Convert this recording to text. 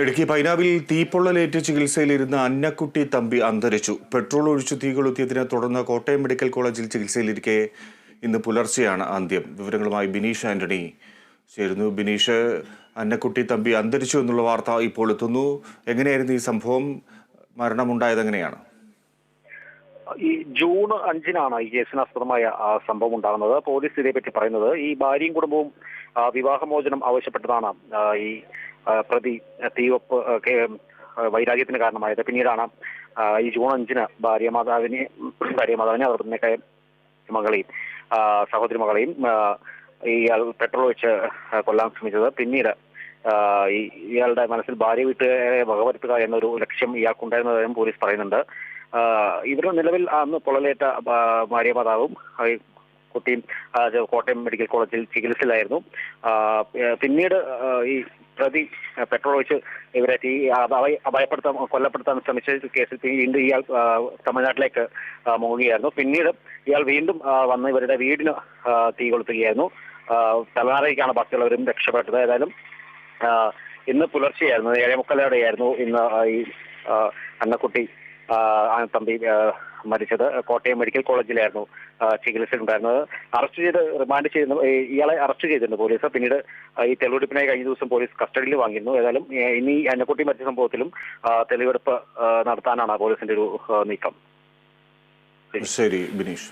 ഇടുക്കി പൈനാവിൽ തീപ്പൊള്ളലേറ്റ് ചികിത്സയിലിരുന്ന അന്നക്കുട്ടി തമ്പി അന്തരിച്ചു. പെട്രോൾ ഒഴിച്ചു തീ കൊളുത്തിയതിനെ തുടർന്ന് കോട്ടയം മെഡിക്കൽ കോളേജിൽ ചികിത്സയിലിരിക്കെ ഇന്ന് പുലർച്ചെയാണ് അന്ത്യം. വിവരങ്ങളുമായി ബിനീഷ് ആന്റണി ചേരുന്നു. ബിനീഷ്, അന്നക്കുട്ടി തമ്പി അന്തരിച്ചു എന്നുള്ള വാർത്ത ഇപ്പോൾ എത്തുന്നു. എങ്ങനെയായിരുന്നു ഈ സംഭവം? മരണമുണ്ടായത് എങ്ങനെയാണ്? ഈ ജൂൺ 5-നാണ് ഈ കേസിനാസ്പദമായ സംഭവം ഉണ്ടാകുന്നത്. പോലീസ് ഇതേപ്പറ്റി പറയുന്നത് ഈ ഭാര്യയും കുടുംബവും വിവാഹമോചനം ആവശ്യപ്പെട്ടതാണ് ഈ പ്രതി തീവെപ്പ് വൈരാഗ്യത്തിന് കാരണമായത്. പിന്നീടാണ് ഈ ജൂൺ 5-ന് ഭാര്യ മാതാവിനെ അവർ തന്നെ മകളെയും സഹോദരി മകളെയും ഇയാൾ പെട്രോൾ വെച്ച് കൊല്ലാൻ ശ്രമിച്ചത്. പിന്നീട് ഇയാളുടെ മനസ്സിൽ ഭാര്യ വീട്ടുകാരെ വകവരുത്തുക എന്നൊരു ലക്ഷ്യം ഇയാൾക്കുണ്ടായിരുന്നതായും പോലീസ് പറയുന്നുണ്ട്. ഇവർ നിലവിൽ അന്ന് പൊള്ളലേറ്റ ഭാര്യ മാതാവും കുട്ടിയും കോട്ടയം മെഡിക്കൽ കോളേജിൽ ചികിത്സയിലായിരുന്നു. പിന്നീട് ഈ പ്രതി പെട്രോൾ ഒഴിച്ച് ഇവരെ കൊല്ലപ്പെടുത്താൻ ശ്രമിച്ച കേസിൽ വീണ്ടും ഇയാൾ തമിഴ്നാട്ടിലേക്ക് മുങ്ങുകയായിരുന്നു. പിന്നീട് ഇയാൾ വീണ്ടും വന്ന് ഇവരുടെ വീടിന് തീ കൊളുത്തുകയായിരുന്നു. തമിഴ്നാട്ടിലേക്കാണ് ബാക്കിയുള്ളവരും രക്ഷപ്പെട്ടത്. ഏതായാലും ഇന്ന് പുലർച്ചെയായിരുന്നു, 7:45 ഇന്ന് ഈ അന്നക്കുട്ടി തമ്പി മരിച്ചത്. കോട്ടയം മെഡിക്കൽ കോളേജിലായിരുന്നു ചികിത്സയിലുണ്ടായിരുന്നത്. ഇയാളെ അറസ്റ്റ് ചെയ്തിരുന്നു പോലീസ്. പിന്നീട് ഈ തെളിവെടുപ്പിനായി കഴിഞ്ഞ ദിവസം പോലീസ് കസ്റ്റഡിയിൽ വാങ്ങിയിരുന്നു. ഏതായാലും ഇനി അന്നക്കുട്ടി മരിച്ച സംഭവത്തിലും തെളിവെടുപ്പ് നടത്താനാണ് പോലീസിന്റെ ഒരു നീക്കം. ശരി ബിനീഷ്.